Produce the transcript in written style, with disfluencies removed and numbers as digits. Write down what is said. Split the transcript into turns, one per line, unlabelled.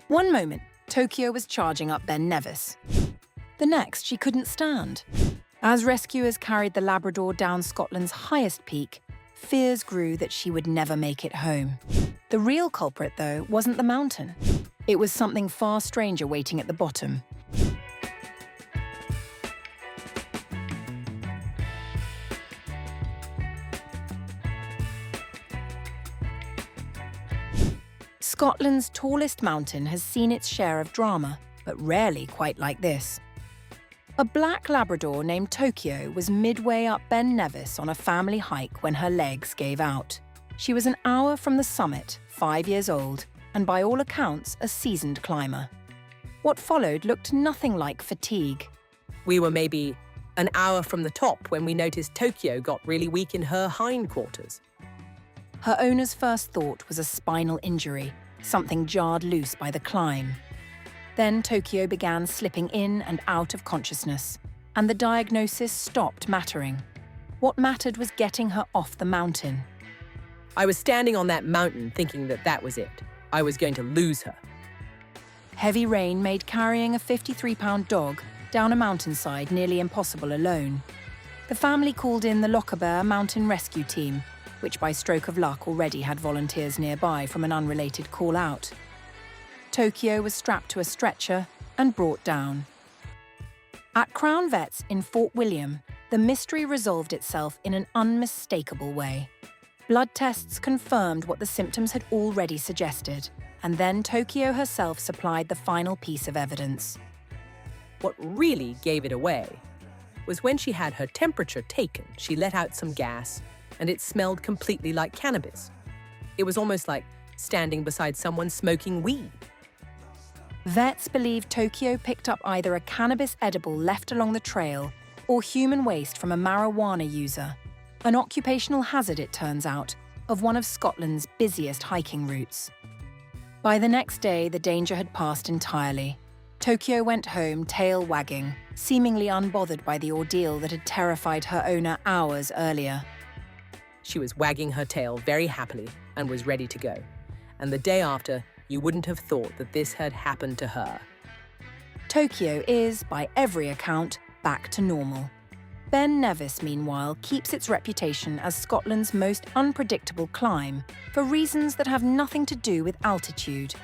One moment, Tokyo was charging up Ben Nevis. The next, she couldn't stand. As rescuers carried the Labrador down Scotland's highest peak, fears grew that she would never make it home. The real culprit, though, wasn't the mountain. It was something far stranger waiting at the bottom. Scotland's tallest mountain has seen its share of drama, but rarely quite like this. A black Labrador named Tokyo was midway up Ben Nevis on a family hike when her legs gave out. She was an hour from the summit, 5 years old, and by all accounts, a seasoned climber. What followed looked nothing like fatigue.
We were maybe an hour from the top when we noticed Tokyo got really weak in her hindquarters.
Her owner's first thought was a spinal injury, something jarred loose by the climb. Then Tokyo began slipping in and out of consciousness, and the diagnosis stopped mattering. What mattered was getting her off the mountain.
I was standing on that mountain thinking that was it. I was going to lose her.
Heavy rain made carrying a 53-pound dog down a mountainside nearly impossible alone. The family called in the Lochaber Mountain Rescue Team, which by stroke of luck already had volunteers nearby from an unrelated call-out. Tokyo was strapped to a stretcher and brought down. At Crown Vets in Fort William, the mystery resolved itself in an unmistakable way. Blood tests confirmed what the symptoms had already suggested, and then Tokyo herself supplied the final piece of evidence.
What really gave it away was when she had her temperature taken, she let out some gas, and it smelled completely like cannabis. It was almost like standing beside someone smoking weed.
Vets believe Tokyo picked up either a cannabis edible left along the trail or human waste from a marijuana user, an occupational hazard, it turns out, of one of Scotland's busiest hiking routes. By the next day, the danger had passed entirely. Tokyo went home tail wagging, seemingly unbothered by the ordeal that had terrified her owner hours earlier.
She was wagging her tail very happily and was ready to go. And the day after, you wouldn't have thought that this had happened to her.
Tokyo is, by every account, back to normal. Ben Nevis, meanwhile, keeps its reputation as Scotland's most unpredictable climb for reasons that have nothing to do with altitude.